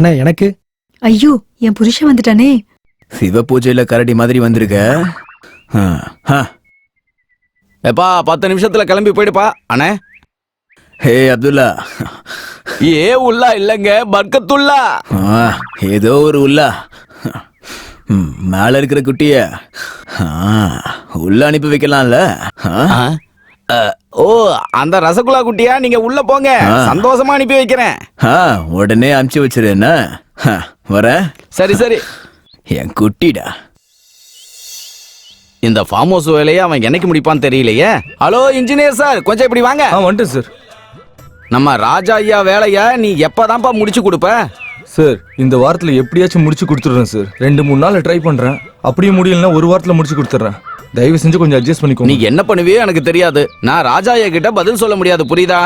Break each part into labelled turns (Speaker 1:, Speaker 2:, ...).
Speaker 1: அண்ணா எனக்கு.
Speaker 2: ஐயோ என் புருஷன் வந்துட்டானே.
Speaker 3: சிவ பூஜையில கரடி மாதிரி வந்திருக்க.
Speaker 4: எப்பா 10 நிமிஷத்துல கிளம்பி போயிடுப்பா அண்ணே.
Speaker 3: ஹே அப்துல்லா.
Speaker 4: ஏ உள்ளா இல்லங்க பர்கத்துல்லா.
Speaker 3: ஏதோ ஒரு உள்ளா. மேல இருக்கிற குட்டிய உள்ள அனுப்பி வைக்கலாம்ல.
Speaker 4: ஓ அந்த ரசகுல்லா குட்டியா, நீங்க உள்ள போங்க, சந்தோஷமா அனுப்பி வைக்கிறேன்.
Speaker 3: உடனே அனுப்பிச்சு வச்சிரு. என்ன வர?
Speaker 4: சரி சரி.
Speaker 3: என் குட்டிடா.
Speaker 4: இந்த ஃபார்ம் ஹவுஸ் வேலையை அவன் என்னைக்கு முடிப்பான்னு தெரியலையே. ஹலோ இன்ஜினியர் சார், கொஞ்சம் இப்படி வாங்க.
Speaker 5: வந்துட்டேன் சார்.
Speaker 4: நம்ம ராஜா ஐயா வேலைய நீ எப்பதான்ப்பா முடிச்சு கொடுப்ப?
Speaker 5: சார் இந்த வாரத்தில் எப்படியாச்சும் முடிச்சு கொடுத்துட்றேன் சார். 2-3 நாள் ட்ரை பண்ணுறேன். அப்படியே முடியலன்னா ஒரு வாரத்தில் முடிச்சு கொடுத்துட்றேன். தயவு செஞ்சு கொஞ்சம் அட்ஜஸ்ட் பண்ணிக்கோ.
Speaker 4: நீ என்ன பண்ணுவியோ எனக்கு தெரியாது. நான் ராஜா ஐயா கிட்ட பதில் சொல்ல முடியாது, புரியுதா?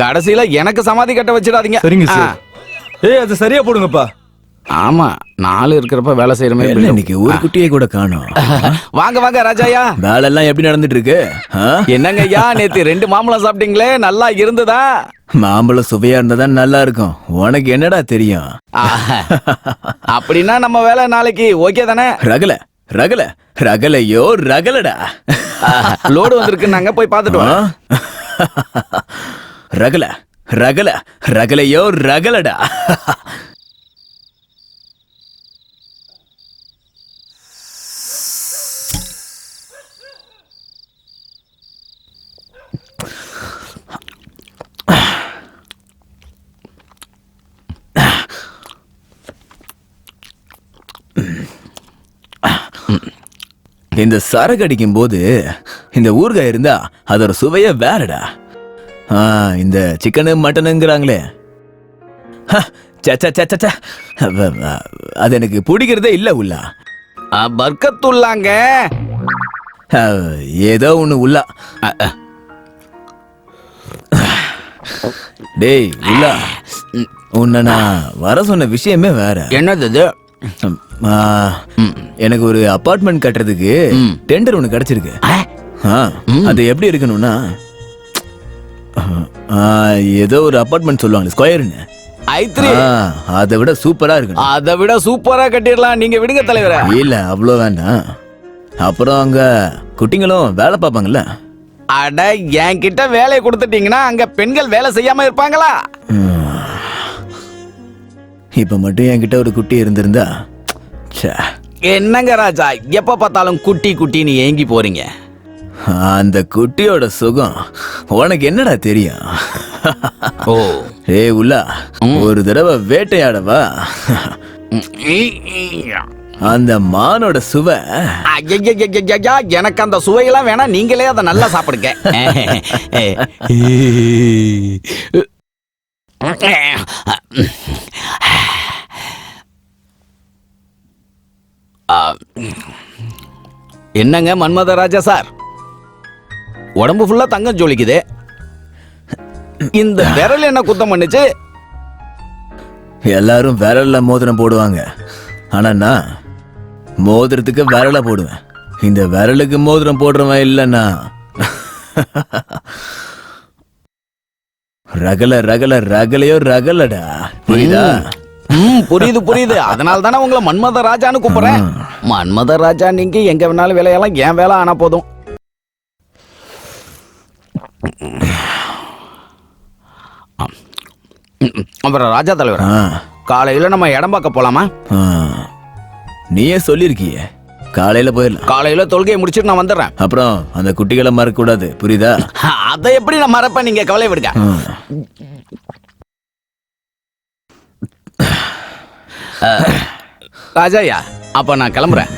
Speaker 4: கடைசியில எனக்கு சமாதி கட்ட வச்சிடாதீங்க.
Speaker 5: சரிங்க சார். அது சரியா போடுங்கப்பா.
Speaker 4: ஆமா, 4 இருக்கிறப்ப வேலை செய்யறமே.
Speaker 3: இன்னைக்கு ஒரு குட்டியை கூட காணோம்.
Speaker 4: வாங்க வாங்க ராஜாயா.
Speaker 3: வேலை எல்லாம் எப்படி நடந்துட்டு இருக்கு?
Speaker 4: என்னங்க ஐயா, நேத்து 2 மாம்பழம் சாப்பிட்டீங்களே, நல்லா இருந்ததா?
Speaker 3: மாம்பழம் சுவையா இருந்ததான் நல்லா இருக்கும். உனக்கு என்னடா தெரியும்?
Speaker 4: அப்படின்னா நம்ம வேலை நாளைக்கு ஓகே தானே?
Speaker 3: ரகல ரகல ரகலையோ ரகலடா.
Speaker 4: லோடு வந்திருக்கு, நாங்க போய் பார்த்துட்டு வரோம்.
Speaker 3: ரகல ரகல ரகலையோ ரகலடா. இந்த சரக்கு அடிக்கும் போது இந்த ஊறுகாய் இருந்தா அதோட சுவைய வேறடா. இந்த சிக்கனு மட்டனுங்கிறாங்களே, அது எனக்கு பிடிக்கிறதே இல்ல. உள்ளா
Speaker 4: பர்கத்துல்லாங்க.
Speaker 3: ஏதோ ஒண்ணு உள்ளா. டேய் உள்ளா, உன்னை நான் வர சொன்ன விஷயமே வேற.
Speaker 4: என்னது?
Speaker 3: எனக்கு ஒரு அபார்ட்மெண்ட் கட்டுறதுக்கு டெண்டர் ஒண்ணு கிடைச்சிருக்கு. அது எப்படி இருக்கணும்னா, ஏதோ ஒரு அபார்ட்மெண்ட் சொல்லுவாங்க ஸ்கொயர்னு, அதை விட சூப்பரா இருக்கு.
Speaker 4: அதை விட சூப்பரா கட்டிடலாம். நீங்க விடுங்க தலைவரே.
Speaker 3: இல்ல அவ்வளோ வேண்டாம். அப்புறம் அங்க குட்டிங்களும் வேலை பார்ப்பாங்கல்ல.
Speaker 4: அட, என்கிட்ட வேலையை கொடுத்துட்டீங்கன்னா அங்க பெண்கள் வேலை செய்யாம இருப்பாங்களா?
Speaker 3: இப்ப மட்டும் என்கிட்ட ஒரு குட்டி இருந்திருந்தா.
Speaker 4: என்னங்க ராஜா, எப்ப பார்த்தாலும் குட்டி குட்டின்னு ஏங்கி போறீங்க.
Speaker 3: அந்த குட்டியோட சுகம் உனக்கு என்னடா தெரியும்?
Speaker 4: ஓ
Speaker 3: ஏய் உள்ளா, ஒரு தடவை வேட்டையாடவா? அந்த மானோட சுவை.
Speaker 4: எனக்கு அந்த சுவையெல்லாம் வேணா, நீங்களே அதை நல்லா சாப்பிடுங்க. என்னங்க மன்மதராஜா சார், உடம்பு ஃபுல்லா தங்கம் ஜொலிக்குது. இந்த விரல் என்ன குத்தம் பண்ணுச்சு?
Speaker 3: எல்லாரும் விரல்ல மோதிரம் போடுவாங்க, ஆனா நான் மோதிரத்துக்கு விரல போடுவேன். இந்த விரலுக்கு மோதிரம் போடுறவன் இல்லைன்னா ரகல ரகல ரகலையோ ரகலடா. புரியுதா?
Speaker 4: புரியுது புரியுது. அதனால தானே உங்களை மன்மத ராஜான்னு கூப்பிடுறேன். மன்மத ராஜா நீங்க எங்க வேணாலும் வேலையெல்லாம் என் வேலை ஆனா போதும். அப்புறம் ராஜா தலைவர், காலையில நம்ம இடம் பார்க்க போலாமா?
Speaker 3: நீயே சொல்லிருக்கிய, காலையில போயிடலாம்.
Speaker 4: காலையில தொழுகையை முடிச்சுட்டு நான் வந்துடுறேன்.
Speaker 3: அப்புறம் அந்த குட்டிகளை மறக்க கூடாது, புரியுதா?
Speaker 4: அதை எப்படி நான் மறப்பேன், நீங்க கவலை விடுங்க. ராஜாயா, அப்ப நான் கிளம்புறேன்.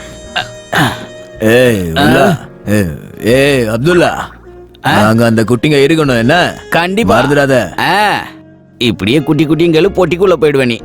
Speaker 3: ஏய் அப்துல்லா, அங்க அந்த குட்டிங்க இருக்கணும். என்ன
Speaker 4: கண்டிப்பா
Speaker 3: மறந்துடாத.
Speaker 4: இப்படியே குட்டி குட்டிங்களும் பொட்டிக்குள்ள போயிடுவேன். நீ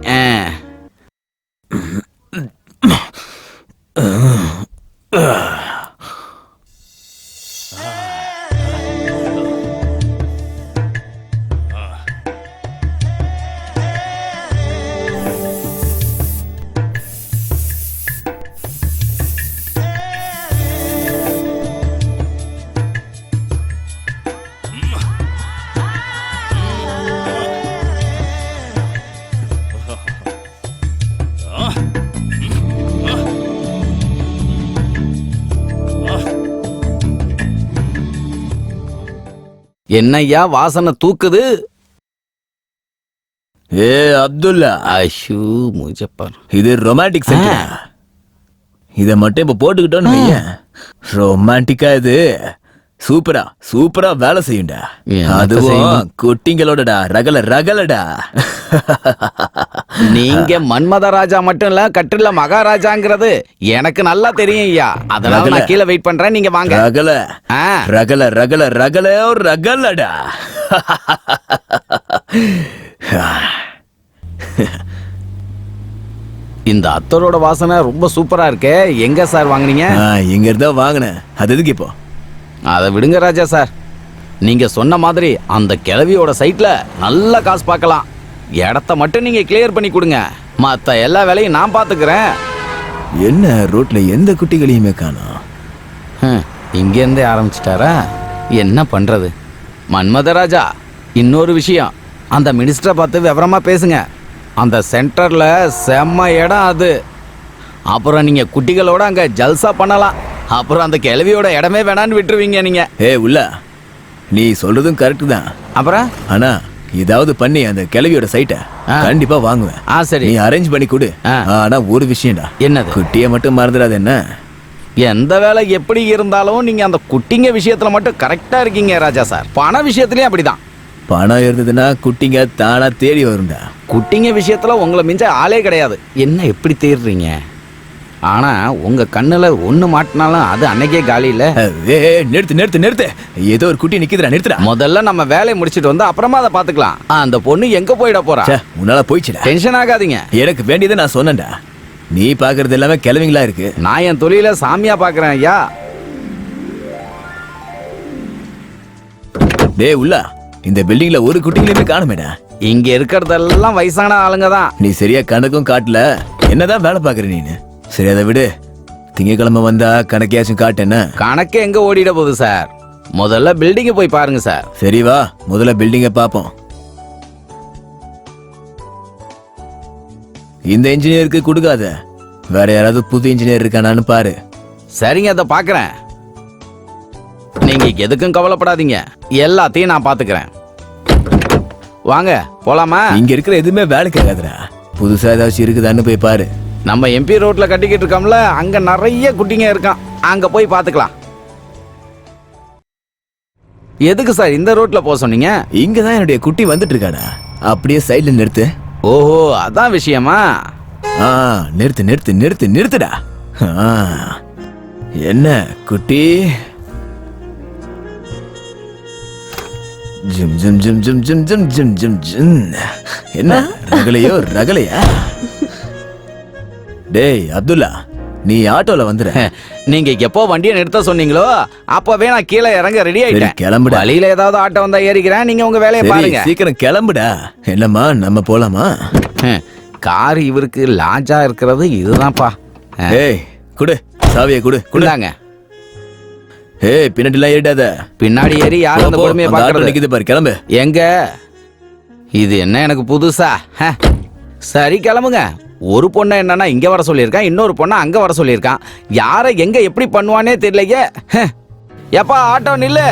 Speaker 4: என்னய்யா வாசனை தூக்குது?
Speaker 3: ஏ அப்துல்லா,
Speaker 4: ஐஷு மூஜப்பார்.
Speaker 3: இது ரொமான்டிக் சென்டர். இத மட்டும் இப்ப போட்டுக்கிட்டோன்னு வையேன், ரொமான்டிக்கா இது சூப்பரா சூப்பரா வேலை செய்யும்டா.
Speaker 4: என்னத்த
Speaker 3: அதுவும்
Speaker 4: செய்யணும்?
Speaker 3: குட்டிங்களோடடா, ரகல ரகலடா.
Speaker 4: நீங்க மன்மத ராஜா மட்டும் இல்ல, கட்டில மகாராஜாங்கிறது எனக்கு நல்லா தெரியும் ஐயா. அதனால நான் கீழே வெயிட் பண்றேன், நீங்க வாங்க.
Speaker 3: ரகல
Speaker 4: ஆ,
Speaker 3: ரகல ரகல ரகல ரகலடா.
Speaker 4: இந்த அத்தரோட வாசனை ரொம்ப சூப்பரா இருக்கே. எங்க சார் வாங்குனீங்க?
Speaker 3: இங்க இருந்தா வாங்கினேன். அது எதுக்கு இப்போ?
Speaker 4: அதை விடுங்க ராஜா சார். நீங்க சொன்ன மாதிரி அந்த கிழவியோட சைட்ல நல்ல காசு பார்க்கலாம். இடத்த மட்டும் நீங்க கிளியர் பண்ணி கொடுங்க, மத்த எல்லா வேலையும் நான் பாத்துக்கிறேன்.
Speaker 3: என்ன ரோட்ல எந்த குட்டிகளையுமே காணோம்.
Speaker 4: இங்க இருந்தே ஆரம்பிச்சிட்டாரா? என்ன பண்றது? மன்மத ராஜா, இன்னொரு விஷயம், அந்த மினிஸ்டரை பார்த்து விவரமா பேசுங்க. அந்த சென்டர்ல செம்ம இடம் அது. அப்புறம் நீங்க குட்டிகளோட அங்க ஜல்சா பண்ணலாம். அப்புறம் அந்த கிழவியோட இடமே வேணான்னு விட்டுருவீங்க நீங்க.
Speaker 3: உள்ள நீ சொல்றதும் கரெக்ட் தான்.
Speaker 4: அப்புறம்
Speaker 3: ஆனா ஏதாவது பண்ணி அந்த கிழவியோட சைட்டை கண்டிப்பா வாங்குவேன்.
Speaker 4: சரி,
Speaker 3: நீ அரேஞ்ச் பண்ணி கொடு. ஆனா ஒரு விஷயம்டா,
Speaker 4: என்னது?
Speaker 3: குட்டியை மட்டும் மறந்துடாது. என்ன
Speaker 4: எந்த வேலை எப்படி இருந்தாலும் நீங்க அந்த குட்டிங்க விஷயத்துல மட்டும் கரெக்டா இருக்கீங்க ராஜா சார். பண விஷயத்துலயும் அப்படிதான்.
Speaker 3: பணம் இருந்ததுன்னா குட்டிங்க தானா தேடி வரும்டா.
Speaker 4: குட்டிங்க விஷயத்துல உங்களை மிஞ்ச ஆளே கிடையாது. என்ன எப்படி தேடுறீங்க? ஆனா உங்க கண்ணுல ஒண்ணு மாட்டினாலும் அது அன்னைக்கே காலி இல்ல.
Speaker 3: நிறுத்து நிறுத்து நிறுத்து, ஏதோ ஒரு குட்டி நிக்குதுடா, நிறுத்துடா.
Speaker 4: முதல்ல நம்ம வேலையை முடிச்சிட்டு வந்து அப்புறமா அதை பாத்துக்கலாம். அந்த பொண்ணு எங்க போயிட போறா?
Speaker 3: உன்னால போயிடுச்சுடா.
Speaker 4: டென்ஷன் ஆகாதீங்க.
Speaker 3: எனக்கு வேண்டியதை நான் சொன்னேன்டா. நீ பாக்குறது எல்லாமே கிழவிங்களா இருக்கு.
Speaker 4: நான் என் தொழில சாமியா பாக்குறேன் ஐயா.
Speaker 3: உள்ள இந்த பில்டிங்ல ஒரு குட்டிங்களையுமே காணுமேடா.
Speaker 4: இங்க இருக்கிறதெல்லாம் வயசான ஆளுங்க தான்.
Speaker 3: நீ சரியா கணக்கும் காட்டல. என்னதான் வேலை பாக்குற நீனு? சரி, அதை விடு. திங்கக்கிழமை வந்தா கணக்கையாச்சும் காட்டு. என்ன
Speaker 4: கணக்கு எங்க ஓடிட போகுது சார்? முதல்ல பில்டிங்க போய் பாருங்க சார்.
Speaker 3: சரி வா, முதல்ல பில்டிங்க பாப்போம். இந்த இன்ஜினியருக்கு கொடுக்காத, வேற யாராவது புது இன்ஜினியர் இருக்கானான்னு பாரு.
Speaker 4: சரிங்க, அதை பாக்குறேன். நீங்க எதுக்கும் கவலைப்படாதீங்க, எல்லாத்தையும் நான் பாத்துக்கிறேன். வாங்க போலாமா?
Speaker 3: இங்க இருக்கிற எதுவுமே வேலைக்கு ஆகாதுடா. புதுசா ஏதாச்சும் இருக்குதான்னு போய் பாரு.
Speaker 4: நம்ம எம்பி ரோட்ல கட்டிக்கிட்டு இருக்கோம்ல, அங்க நிறைய குட்டிங்க இருக்கான். அங்க போய் பாத்துக்கலாம். எதுக்கு சார் இந்த ரோட்ல போக சொன்னீங்க?
Speaker 3: இங்கதான் என்னுடைய குட்டி வந்துட்டு இருக்காடா. அப்படியே சைடுல நிறுத்து.
Speaker 4: ஓஹோ, அதான் விஷயமா?
Speaker 3: நிறுத்து நிறுத்து நிறுத்து நிறுத்துடா. என்ன குட்டி? ஜிம் ஜிம் ஜிம் ஜிம் ஜிம் ஜிம் ஜிம் ஜிம் ஜிம். என்ன ரகலையோ ரகலையா? டேய் அப்துல்லா, நீ ஆட்டோல வந்துற.
Speaker 4: நீங்க எப்போ வண்டியை நிறுத்த சொன்னீங்களோ அப்பவே நான் கீழே இறங்க ரெடி ஆயிட்டேன்.
Speaker 3: கிளம்புடா.
Speaker 4: வழியில ஏதாவது ஆட்டோ வந்தா ஏறிக்கிறேன், நீங்க உங்க வேலையை பாருங்க.
Speaker 3: சீக்கிரம் கிளம்புடா. என்னம்மா, நம்ம போலாமா?
Speaker 4: கார் இவருக்கு லாஜா இருக்கிறது இதுதான்ப்பா.
Speaker 3: ஏய் குடு, சாவியை குடு.
Speaker 4: குடுங்க.
Speaker 3: பின்னாடி எல்லாம் ஏறிடாத.
Speaker 4: பின்னாடி ஏறி யாரும் அந்த கொடுமையை பாக்குறது?
Speaker 3: நிக்குது பாரு, கிளம்பு.
Speaker 4: எங்க இது என்ன எனக்கு புதுசா? சரி கிளம்புங்க. ஒரு பொண்ணை என்னன்னா இங்க வர சொல்லியிருக்கான், இன்னொரு பொண்ணை அங்க வர சொல்லியிருக்கான். யாரை எங்க எப்படி பண்ணுவானே தெரியலையே. எப்பா ஆட்டோ நில்லு.